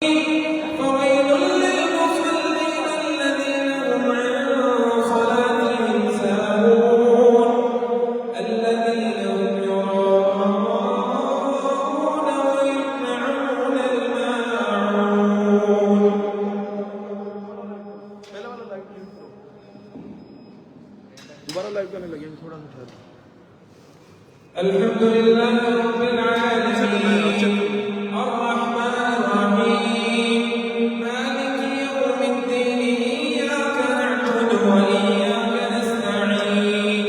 فويل للمصلين الذين هم عن صلاتهم ساهون الذين هم يراءون ويمنعون الماعون. दोबारा लाइव करने लगे थोड़ा सा। الحمد لله رب العالمين الرحمن الرحيم مالك يوم الدين إياك نعبد وإياك نستعين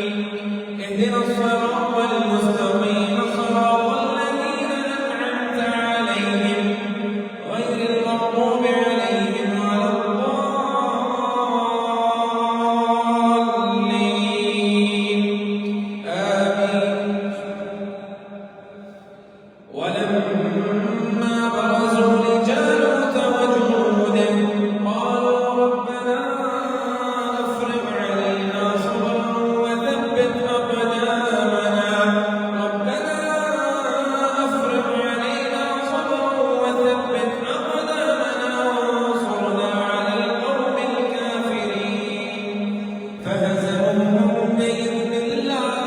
اهدنا الصراط المستقيم صراط الذين أنعمت عليهم غير المغضوب عليهم ولا الضالين آمين. ولما برزوا لجالوت وجنوده قالوا ربنا أفرغ علينا صبرا وثبت أقدامنا وانصرنا على القوم الكافرين فهزموهم بإذن الله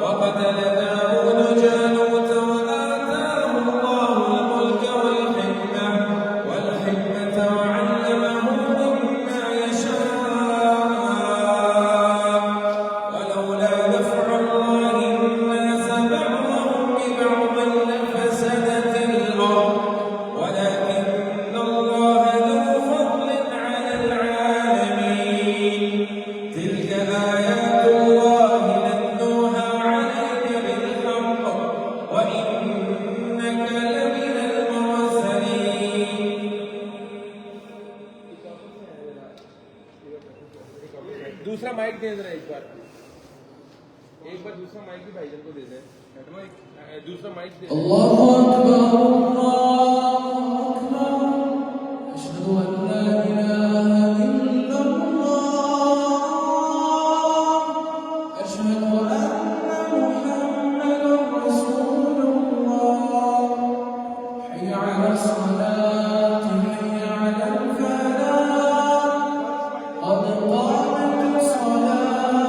وقتل داود جالوت وآتاه الله الملك والحكمة وعلمه مما يشاء ولولا دفع الله الناس بعضهم ببعض لفسدت الأرض ولكن الله ذو فضل على العالمين. تلك آيات الله نتلوها عليك بالحق وإنك لمن المرسلين. दूसरा माइक दे देना एक बार दूसरा माइक भी भाईजान को दे दे। दूसरा माइक दे। الله أكبر أشهد أن لا إله إلا الله أشهد أن محمدا رسول الله حي على الصلاة حي على الفلاح قد قامت الصلاة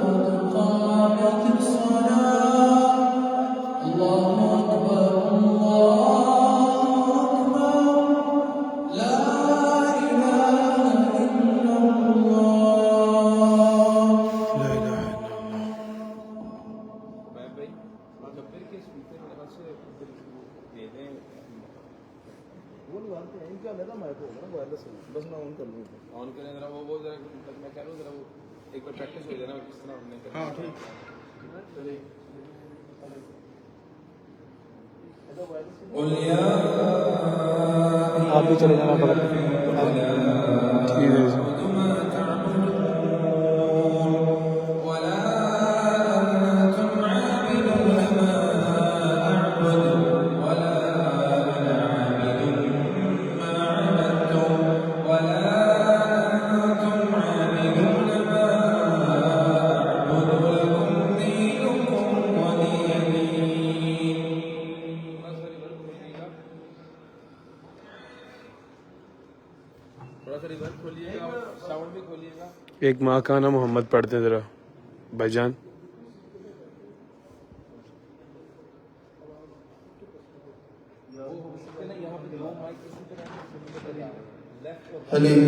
قد قامت الصلاة. الله أكبر لا إله إلا الله. لا إله إلا الله। मैं भाई मुकब्बिर के स्पीकर मेरे पास से दे दें। वो लगाते हैं क्या लगा माइक होगा ना वायरलेस बस मैं ऑन कर लूँ ऑन करें जरा वो जरा मैं कह लूँ जरा वो एक बार प्रैक्टिस हो जाए ना किस तरह हमने हाँ ठीक قل يا आप भी चले जाना पड़ेगा ठीक है ما تعبدون ولا أنتم عابدون ما أعبد ولا أنا عابد ما عبدتم ولا أنتم عابدون ما أعبد لكم دينكم ولي دين. थोड़ा सा रिवर्स खोलिएगा साउंड भी खोलिएगा। एक माँ का नाम मोहम्मद पढ़ते हैं जरा भाईजान। حليم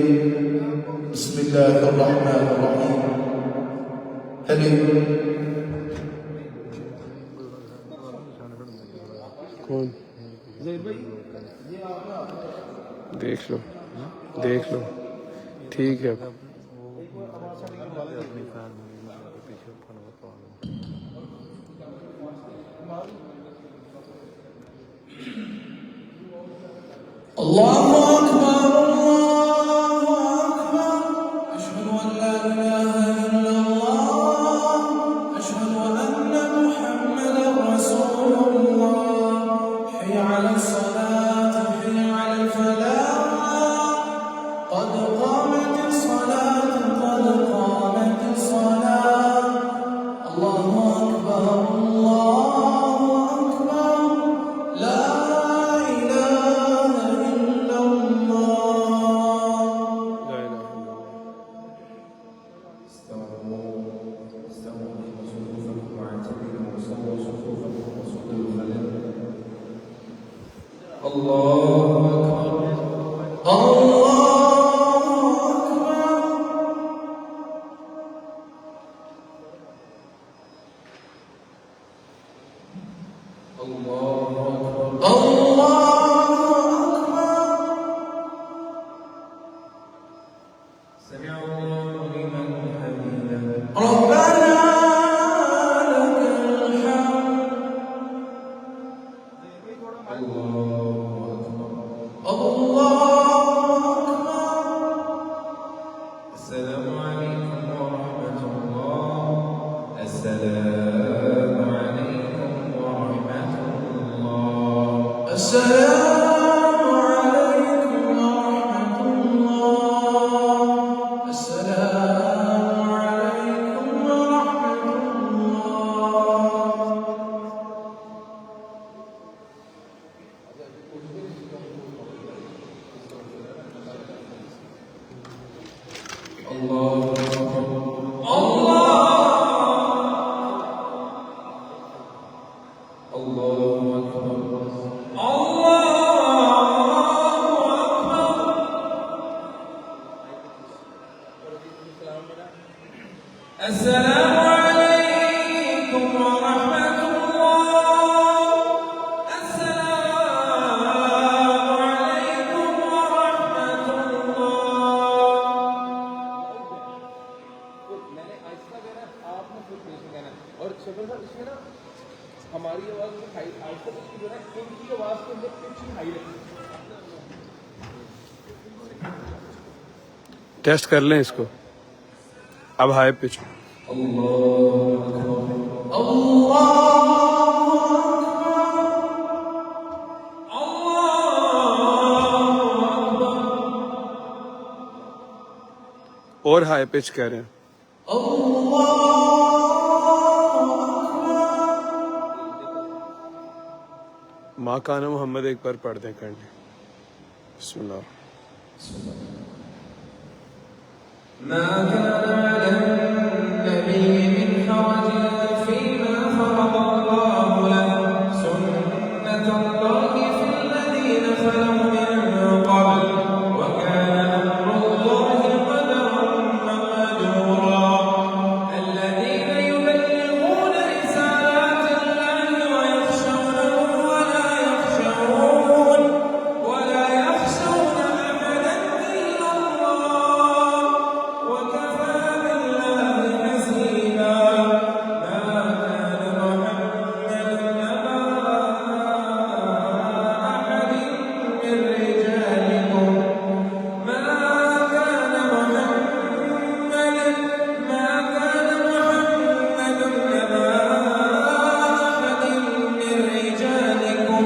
بسم الله الرحمن الرحيم حليم कौन देख लो ठीक है। الله أكبر أشهد أن لا إله إلا الله أشهد أن محمدا رسول الله حي على الصلاة حي على الفلاح قد قامت الصلاة قد قامت الصلاة. الله أكبر لا टेस्ट कर लें इसको। अब हाई पिच। और हाई पिच कह रहे हैं। माँ काना मोहम्मद एक बार पढ़ दें करने। बिस्मिल्लाह। ما كان على النبي من حرج فيما فرض الله له سنة الله في الذين خلوا من قبل وكان أمر الله قدرا مقدورا الذين يبلغون رسالات الله ويخشونه ولا يخشون أحدا إلا الله وكفى بالله حسيبا ما كان محمد أبا أحد من رجالكم ما كان محمد أبا أحد من رجالكم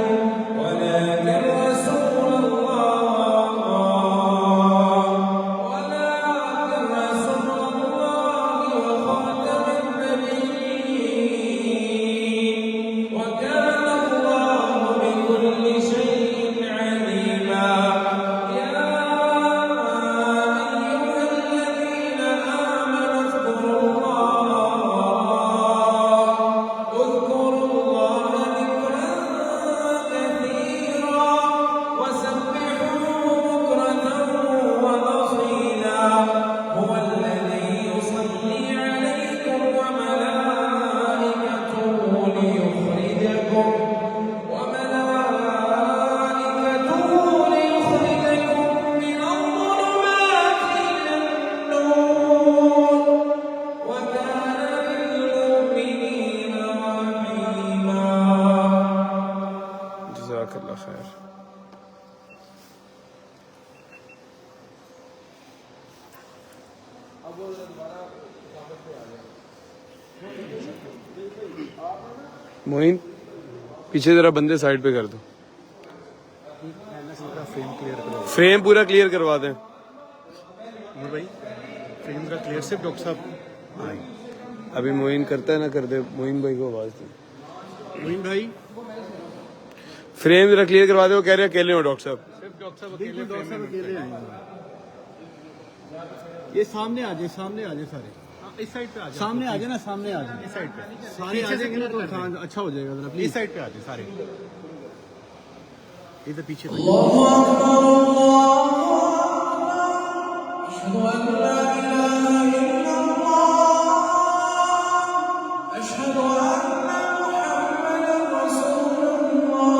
ولكن رسول الله وخاتم النبيين وكان الله بكل شيء عليما يا أيها الذين آمنوا اذكروا الله ذكرا كثيرا وسبحوه بكرة وأصيلا هو الذي يصلي عليكم وملائكته ليخرجكم من الظلمات إلى النور وكان بالمؤمنين رحيما जज़ाक अल्लाह खैर। मोइन पीछे जरा बंदे साइड पे कर दो। फ्रेम पूरा क्लियर करवा दें। भाई फ्रेम का क्लियर सिर्फ डॉक्टर साहब अभी मोइन करता है ना कर दे। मोइन भाई को आवाज दे। मोइन भाई फ्रेम जरा क्लियर करवा दे। वो कह रहे हैं अकेले हो डॉक्टर साहब। सिर्फ डॉक्टर साहब अकेले आएंगे। ये सामने आ जाए सारे इस साइड पे आ जाए। सामने आ जाए ना सामने आ जाए इस साइड पे सारे आ जाएंगे ना तो अच्छा हो जाएगा जरा प्लीज इस साइड पे आ जाए सारे इधर पीछे अल्लाहु अकबर अशहदु अन ला इलाहा इल्लल्लाह अशहदु अन्ना मुहम्मदन रसूलुल्लाह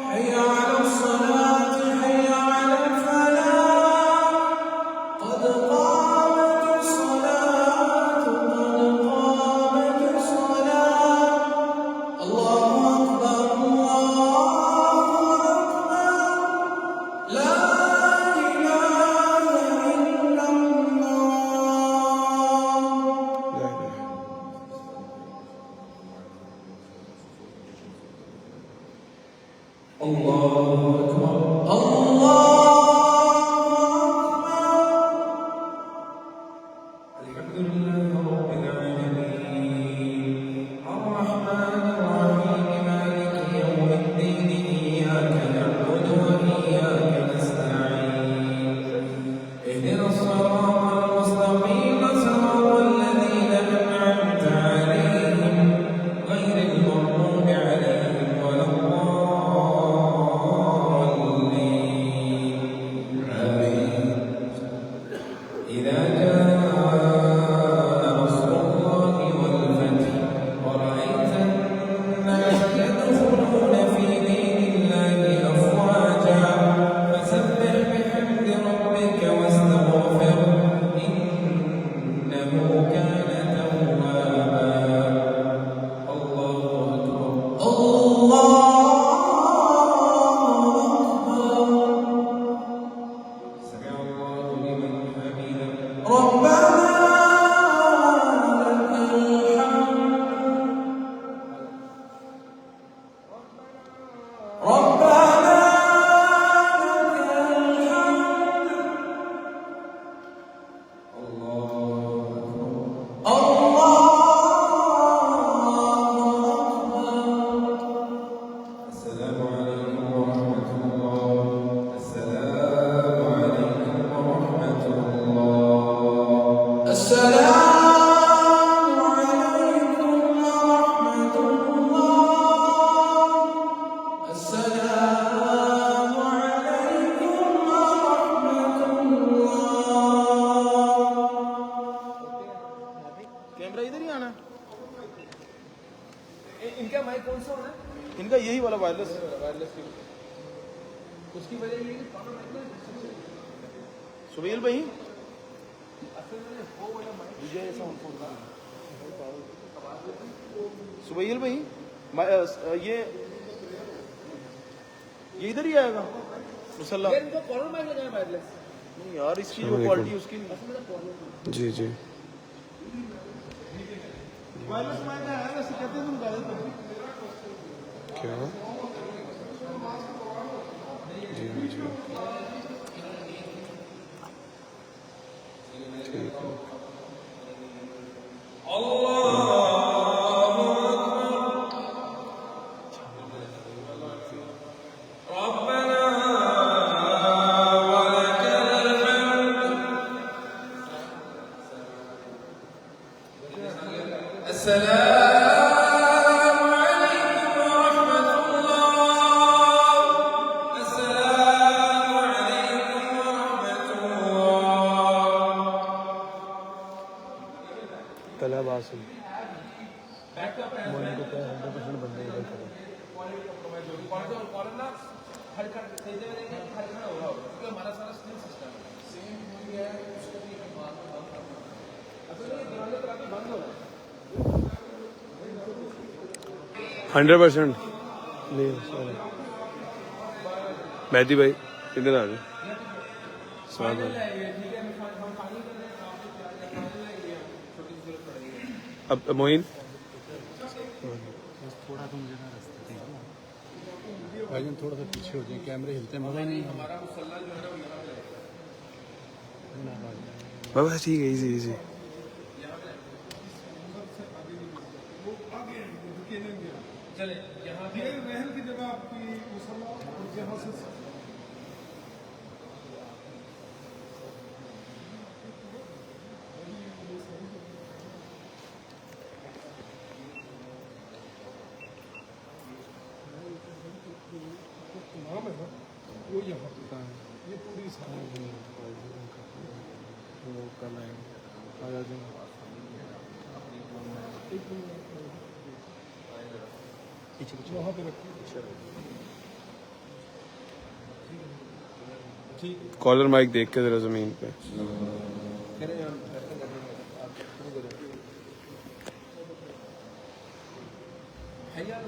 हय्य अलस सलात हय्य अलल फलाह قد قامت الصلاة قد قامت الصلاة الله أكبر لا إله إلا الله الله أكبر الله الحمد لله رب العالمين الرحمن الرحيم مالك يوم الدين إياك نعبد وإياك نستعين اهدنا الصراط المستقيم صراط الذين أنعمت عليهم غير المغضوب عليهم ولا الضالين آمين إذا جاء نصر الله والفتح ورأيت الناس يدخلون في دين الله أفواجا فسبح بحمد ربك واستغفره إنه كان توابا الله أكبر الله أكبر سمع الله لمن حمده ربنا لك الحمد ربنا لك الحمد الله أكبر السلام عليكم ورحمة الله السلام عليكم ورحمة الله السلام عليكم ورحمة الله السلام عليكم ورحمة الله कैमरा इधर ही आना है। इनका माइक कौन सा होना है? इनका यही वाला वायरलेस उसकी वजह ये है सुबेल भाई सुबेल भाई ये इधर ही आएगा मुसल्ला नहीं यार इसकी जो क्वालिटी उसकी जी जी वायरलेस माइक है वैसे कहते हैं तुम गायब क्या जी जी ठीक है السلام عليكم ورحمة الله السلام عليكم ورحمة الله तलब आसिम मोनी को क्या 100% बंदे इधर करो हमारा सारा स्क्रीन सिस्टम है 100% नहीं सॉरी मेहदी भाई इधर आ जाओ स्वागत है। अब मोइन थोड़ा तुम जगह रास्ते देखो भाईजान, थोड़ा सा पीछे हो जाए, कैमरे हिलते हैं, मजा नहीं हमारा मुसल्ला जो है बाबा ठीक है इजी इजी चले यहाँ पे रहन की जगह आपकी मुसल्ला यहाँ से यहाँ पता है ये पूरी सारी वो कल आएंगे आ जाएंगे वहाँ पे रखिए कॉलर माइक देख के जरा जमीन पे حي على